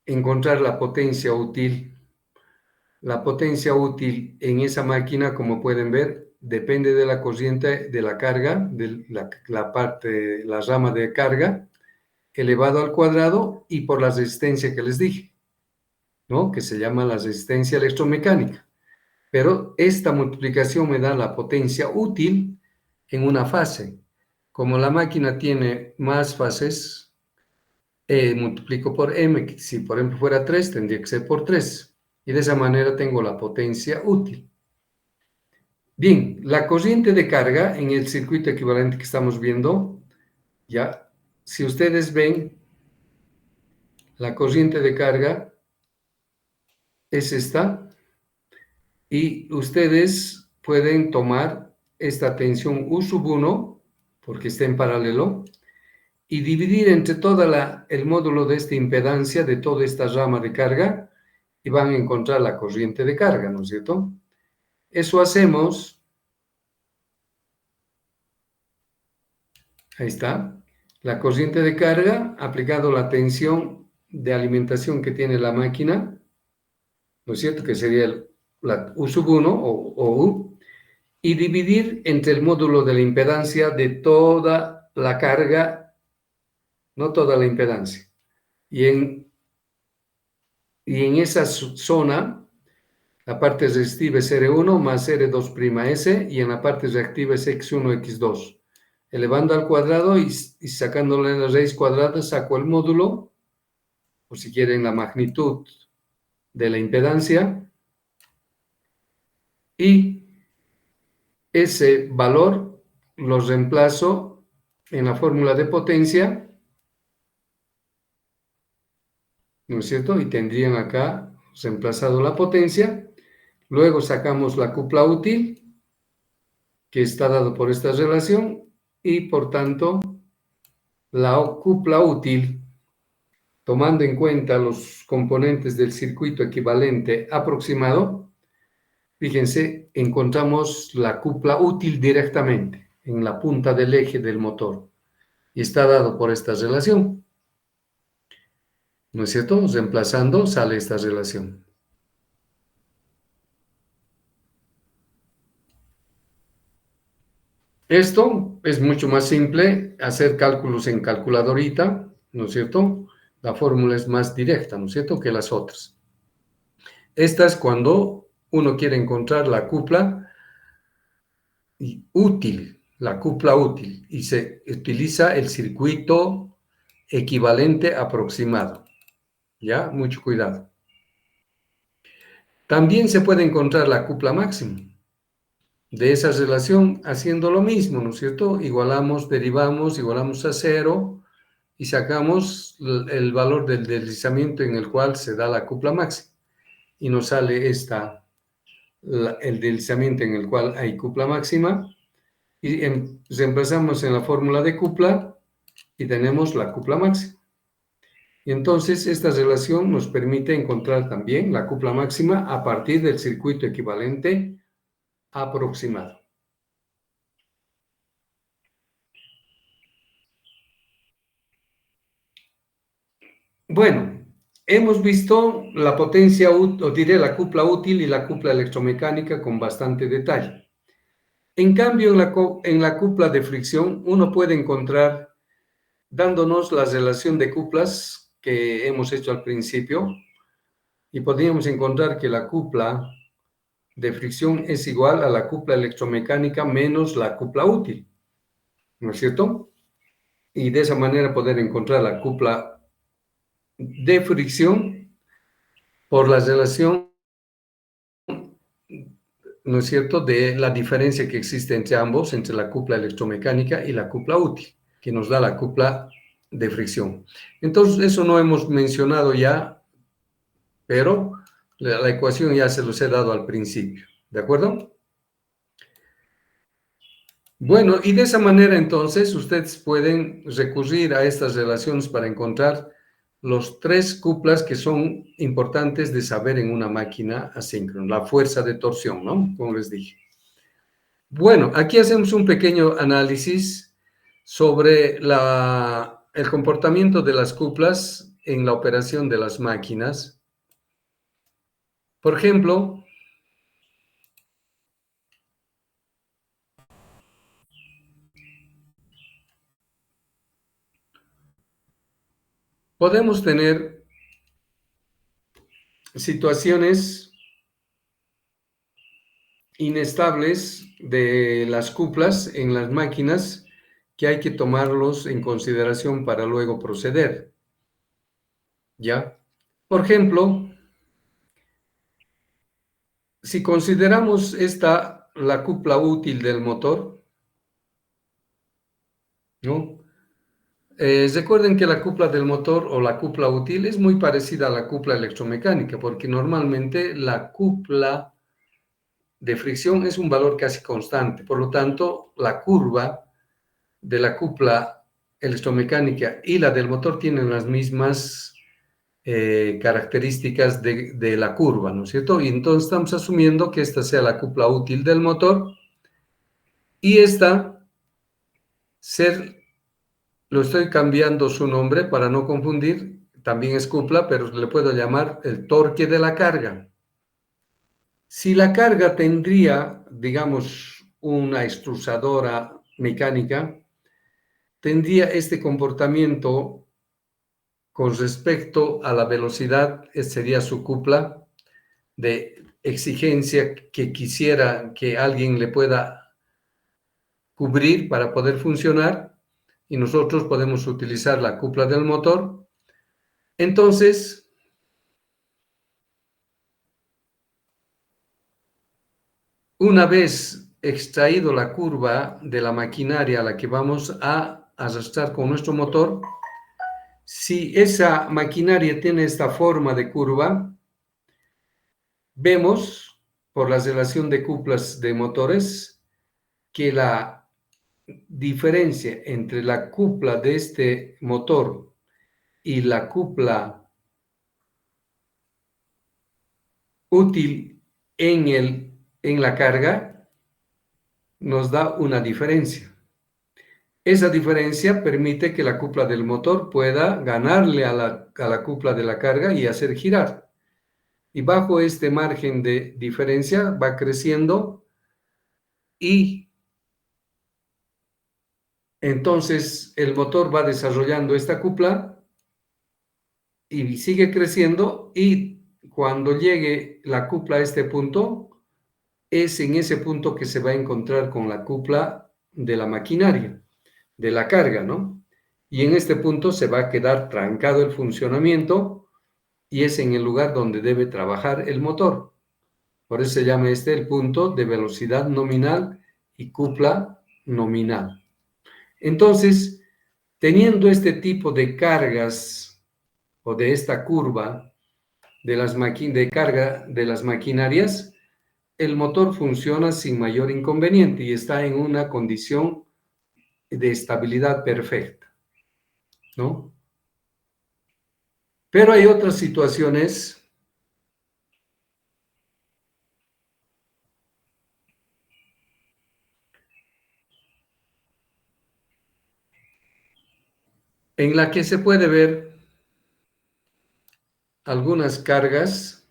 encontrar la potencia útil en esa máquina, como pueden ver, depende de la corriente de la carga, de la rama de carga, elevado al cuadrado y por la resistencia que les dije, ¿no? Que se llama la resistencia electromecánica. Pero esta multiplicación me da la potencia útil en una fase. Como la máquina tiene más fases, multiplico por m, que si por ejemplo fuera 3, tendría que ser por 3. Y de esa manera tengo la potencia útil. Bien, la corriente de carga en el circuito equivalente que estamos viendo, ya, si ustedes ven, la corriente de carga es esta, y ustedes pueden tomar esta tensión U sub 1, porque está en paralelo, y dividir entre todo el módulo de esta impedancia de toda esta rama de carga, y van a encontrar la corriente de carga, ¿no es cierto? Eso hacemos, ahí está, la corriente de carga aplicado la tensión de alimentación que tiene la máquina, ¿no es cierto? Que sería la U sub 1 o U, y dividir entre el módulo de la impedancia de toda la carga, no toda la impedancia. Y en esa zona, la parte resistiva es R1 más R2'S y en la parte reactiva es X1, X2. Elevando al cuadrado y sacándole la raíz cuadrada, saco el módulo o si quieren la magnitud de la impedancia, y ese valor lo reemplazo en la fórmula de potencia, ¿no es cierto? Y tendrían acá reemplazado la potencia. Luego sacamos la cupla útil, que está dado por esta relación, y por tanto la cupla útil, tomando en cuenta los componentes del circuito equivalente aproximado, fíjense, encontramos la cupla útil directamente en la punta del eje del motor y está dado por esta relación, ¿no es cierto? Reemplazando sale esta relación. Esto es mucho más simple, hacer cálculos en calculadorita, ¿no es cierto? La fórmula es más directa, ¿no es cierto?, que las otras. Esta es cuando uno quiere encontrar la cupla útil, y se utiliza el circuito equivalente aproximado. ¿Ya? Mucho cuidado. También se puede encontrar la cupla máxima de esa relación haciendo lo mismo, ¿no es cierto? Igualamos, derivamos, igualamos a 0 y sacamos el valor del deslizamiento en el cual se da la cupla máxima. Y nos sale el deslizamiento en el cual hay cupla máxima. Y reemplazamos en la fórmula de cupla y tenemos la cupla máxima. Y entonces esta relación nos permite encontrar también la cupla máxima a partir del circuito equivalente aproximado. Bueno, hemos visto la potencia, o diré la cupla útil y la cupla electromecánica con bastante detalle. En cambio, en la cupla de fricción, uno puede encontrar, dándonos la relación de cuplas que hemos hecho al principio, y podríamos encontrar que la cupla de fricción es igual a la cupla electromecánica menos la cupla útil, ¿no es cierto? Y de esa manera poder encontrar la cupla de fricción por la relación, ¿no es cierto?, de la diferencia que existe entre ambos, entre la cupla electromecánica y la cupla útil, que nos da la cupla de fricción. Entonces, eso no hemos mencionado ya, pero la ecuación ya se los he dado al principio, ¿de acuerdo? Bueno, y de esa manera entonces ustedes pueden recurrir a estas relaciones para encontrar los tres cuplas que son importantes de saber en una máquina asíncrona, la fuerza de torsión, ¿no? Como les dije. Bueno, aquí hacemos un pequeño análisis sobre el comportamiento de las cuplas en la operación de las máquinas. Por ejemplo, podemos tener situaciones inestables de las cuplas en las máquinas que hay que tomarlos en consideración para luego proceder, ¿ya? Por ejemplo, si consideramos la cupla útil del motor, ¿no? Recuerden que la cupla del motor o la cupla útil es muy parecida a la cupla electromecánica, porque normalmente la cupla de fricción es un valor casi constante, por lo tanto, la curva de la cupla electromecánica y la del motor tienen las mismas características de la curva, ¿no es cierto? Y entonces estamos asumiendo que esta sea la cupla útil del motor y esta lo estoy cambiando su nombre para no confundir, también es cupla, pero le puedo llamar el torque de la carga. Si la carga tendría, digamos, una extrusadora mecánica, tendría este comportamiento con respecto a la velocidad, sería su cupla de exigencia que quisiera que alguien le pueda cubrir para poder funcionar, y nosotros podemos utilizar la cupla del motor Entonces, una vez extraído la curva de la maquinaria a la que vamos a arrastrar con nuestro motor, si esa maquinaria tiene esta forma de curva, vemos por la relación de cuplas de motores que la diferencia entre la cupla de este motor y la cupla útil en la carga nos da una diferencia. Esa diferencia permite que la cupla del motor pueda ganarle a la cupla de la carga y hacer girar. Y bajo este margen de diferencia va creciendo y entonces el motor va desarrollando esta cupla y sigue creciendo, y cuando llegue la cupla a este punto, es en ese punto que se va a encontrar con la cupla de la maquinaria, de la carga, ¿no? Y en este punto se va a quedar trancado el funcionamiento y es en el lugar donde debe trabajar el motor. Por eso se llama este el punto de velocidad nominal y cupla nominal. Entonces, teniendo este tipo de cargas o de esta curva de carga de las maquinarias, el motor funciona sin mayor inconveniente y está en una condición de estabilidad perfecta, ¿no? Pero hay otras situaciones en las que se puede ver algunas cargas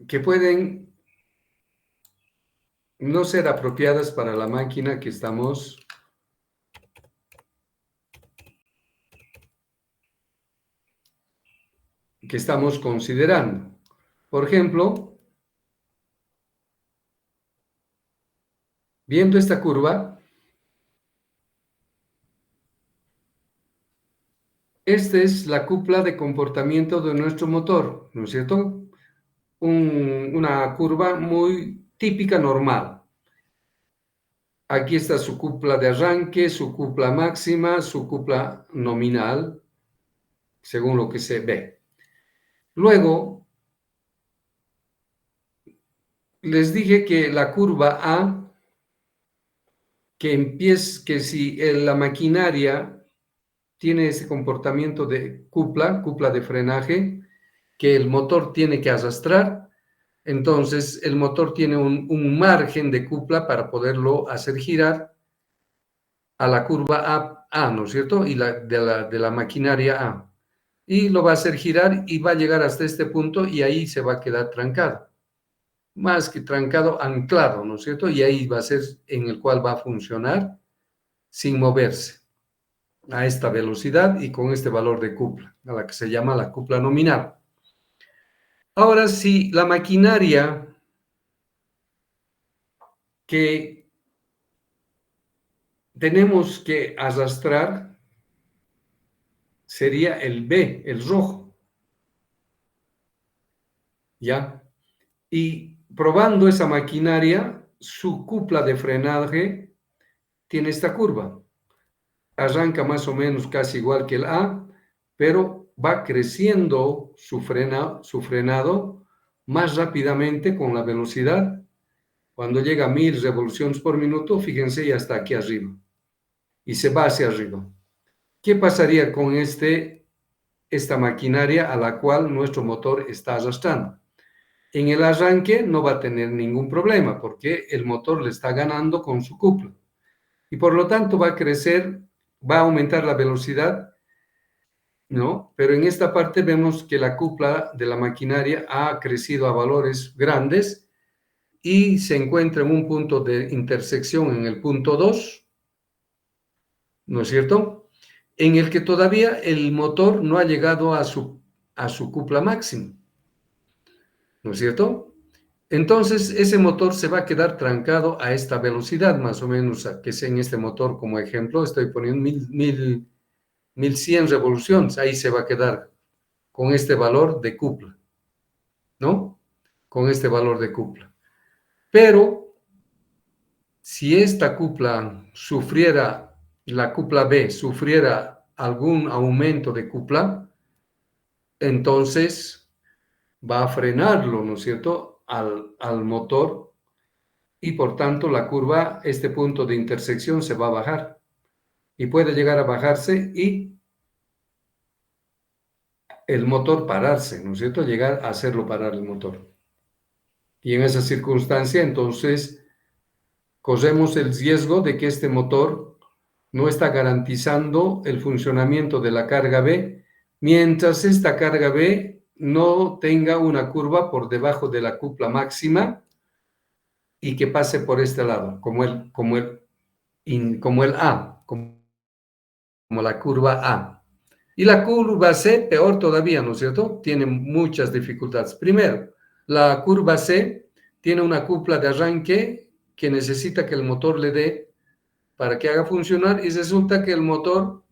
que pueden no ser apropiadas para la máquina que estamos considerando. Por ejemplo, viendo esta curva, esta es la cupla de comportamiento de nuestro motor, ¿no es cierto? Una curva muy típica, normal. Aquí está su cupla de arranque, su cupla máxima, su cupla nominal, según lo que se ve. Luego, les dije que la curva A, que si la maquinaria tiene ese comportamiento de cupla de frenaje, que el motor tiene que arrastrar, entonces el motor tiene un margen de cupla para poderlo hacer girar a la curva A, ¿no es cierto? Y de la maquinaria A. Y lo va a hacer girar y va a llegar hasta este punto y ahí se va a quedar trancado. Más que trancado, anclado, ¿no es cierto? Y ahí va a ser en el cual va a funcionar sin moverse a esta velocidad y con este valor de cupla, a la que se llama la cupla nominal. Ahora, si la maquinaria que tenemos que arrastrar sería el B, el rojo, ¿ya? Y probando esa maquinaria, su cupla de frenaje tiene esta curva. Arranca más o menos casi igual que el A, pero va creciendo su frenado más rápidamente con la velocidad. Cuando llega a 1000 revoluciones por minuto, fíjense, ya está aquí arriba y se va hacia arriba. ¿Qué pasaría con esta maquinaria a la cual nuestro motor está arrastrando? En el arranque no va a tener ningún problema porque el motor le está ganando con su cupla y por lo tanto va a crecer, va a aumentar la velocidad, ¿no? Pero en esta parte vemos que la cupla de la maquinaria ha crecido a valores grandes y se encuentra en un punto de intersección en el punto 2, ¿no es cierto? En el que todavía el motor no ha llegado a su cupla máxima, ¿no es cierto? Entonces ese motor se va a quedar trancado a esta velocidad, más o menos, que es en este motor como ejemplo, estoy poniendo 1000 1100 revoluciones, ahí se va a quedar con este valor de cupla, ¿no? Con este valor de cupla. Pero si esta cupla sufriera, la cupla B sufriera algún aumento de cupla, entonces va a frenarlo, ¿no es cierto?, al motor, y por tanto la curva, este punto de intersección se va a bajar y puede llegar a bajarse y el motor pararse, ¿no es cierto?, llegar a hacerlo parar el motor. Y en esa circunstancia, entonces, corremos el riesgo de que este motor no está garantizando el funcionamiento de la carga B, mientras esta carga B no tenga una curva por debajo de la cupla máxima y que pase por este lado, como el A, como la curva A. Y la curva C, peor todavía, ¿no es cierto? Tiene muchas dificultades. Primero, la curva C tiene una cupla de arranque que necesita que el motor le dé para que haga funcionar, y resulta que el motor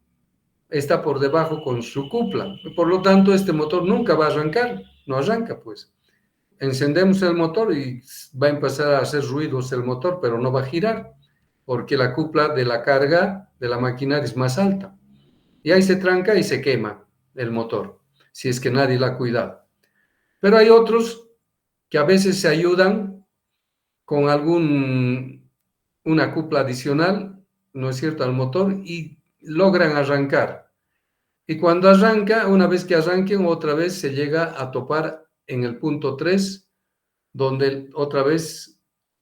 está por debajo con su cupla. Por lo tanto, este motor nunca va a arrancar, no arranca, pues. Encendemos el motor y va a empezar a hacer ruidos el motor, pero no va a girar, porque la cupla de la carga de la maquinaria es más alta. Y ahí se tranca y se quema el motor, si es que nadie la ha cuidado. Pero hay otros que a veces se ayudan con una cupla adicional, ¿no es cierto?, al motor, y logran arrancar. Y cuando arranca, una vez que arranquen, otra vez se llega a topar en el punto 3, donde otra vez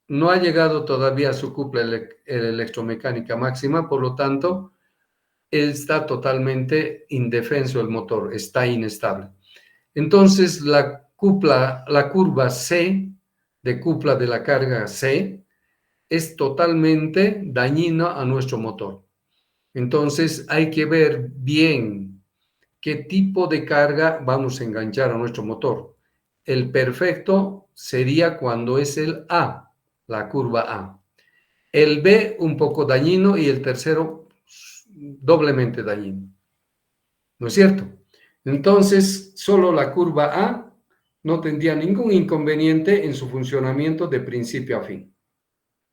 no ha llegado todavía a su cupla electromecánica máxima, por lo tanto, está totalmente indefenso el motor, está inestable. Entonces, la curva C, de cupla de la carga C, es totalmente dañina a nuestro motor. Entonces, hay que ver bien qué tipo de carga vamos a enganchar a nuestro motor. El perfecto sería cuando es el A, la curva A. El B un poco dañino y el tercero doblemente dañino. ¿No es cierto? Entonces, solo la curva A no tendría ningún inconveniente en su funcionamiento de principio a fin.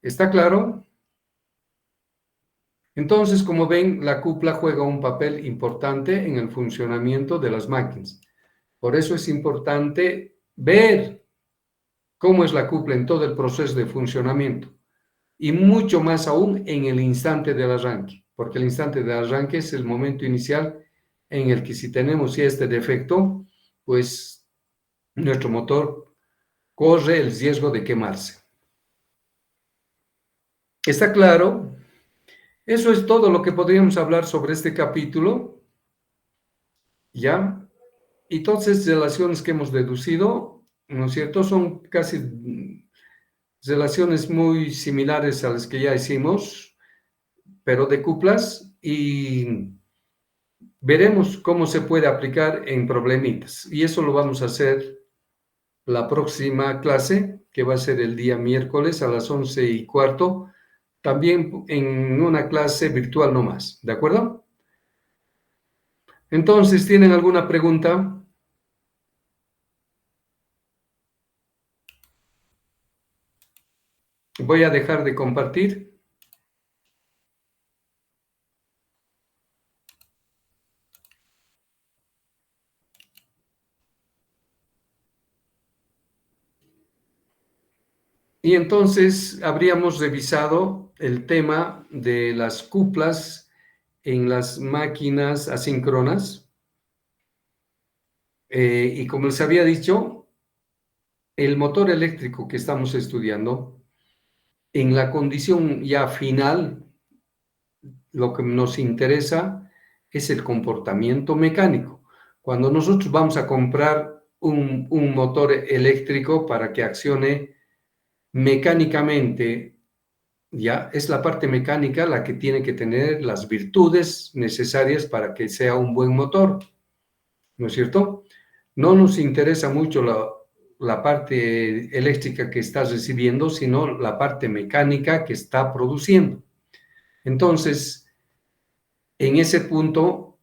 ¿Está claro? Entonces, como ven, la cupla juega un papel importante en el funcionamiento de las máquinas. Por eso es importante ver cómo es la cupla en todo el proceso de funcionamiento, y mucho más aún en el instante del arranque, porque el instante del arranque es el momento inicial en el que, si tenemos este defecto, pues nuestro motor corre el riesgo de quemarse. ¿Está claro? Eso es todo lo que podríamos hablar sobre este capítulo, ¿ya? Y todas estas relaciones que hemos deducido, ¿no es cierto?, son casi relaciones muy similares a las que ya hicimos, pero de cuplas, y veremos cómo se puede aplicar en problemitas. Y eso lo vamos a hacer la próxima clase, que va a ser el día miércoles a las 11:15, también en una clase virtual nomás, ¿de acuerdo? Entonces, ¿tienen alguna pregunta? Voy a dejar de compartir. Y entonces habríamos revisado el tema de las cuplas en las máquinas asíncronas. Y como les había dicho, el motor eléctrico que estamos estudiando, en la condición ya final, lo que nos interesa es el comportamiento mecánico. Cuando nosotros vamos a comprar un motor eléctrico para que accione mecánicamente, ya es la parte mecánica la que tiene que tener las virtudes necesarias para que sea un buen motor, ¿no es cierto? No nos interesa mucho la parte eléctrica que está recibiendo, sino la parte mecánica que está produciendo. Entonces, en ese punto,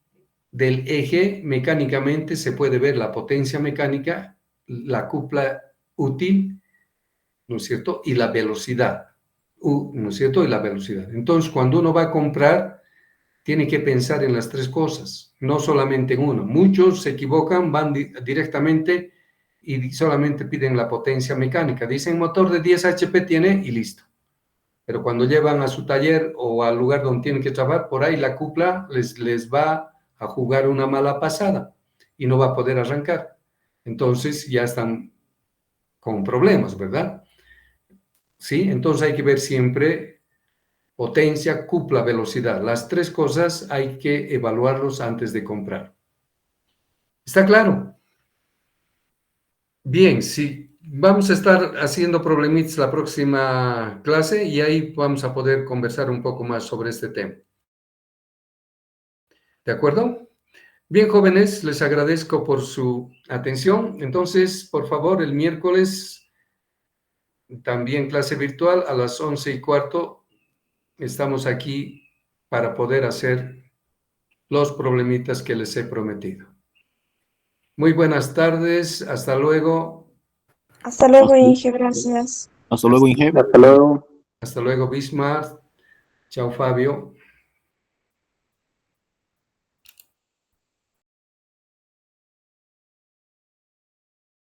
del eje, mecánicamente se puede ver la potencia mecánica, la cupla útil, ¿no es cierto? Y la velocidad, ¿no es cierto? Y la velocidad. Entonces, cuando uno va a comprar, tiene que pensar en las tres cosas, no solamente en uno. Muchos se equivocan, van directamente y solamente piden la potencia mecánica. Dicen motor de 10 HP tiene y listo. Pero cuando llevan a su taller o al lugar donde tienen que trabajar, por ahí la cupla les va a jugar una mala pasada y no va a poder arrancar. Entonces ya están con problemas, ¿verdad? Sí, entonces hay que ver siempre potencia, cupla, velocidad. Las tres cosas hay que evaluarlos antes de comprar. ¿Está claro? Bien, sí. Vamos a estar haciendo problemitas la próxima clase y ahí vamos a poder conversar un poco más sobre este tema. ¿De acuerdo? Bien, jóvenes, les agradezco por su atención. Entonces, por favor, el miércoles también clase virtual a las 11:15. Estamos aquí para poder hacer los problemitas que les he prometido. Muy buenas tardes, hasta luego. Hasta luego, Inge, gracias. Hasta luego, Inge. Hasta luego. Hasta luego, Bismarck. Chao, Fabio.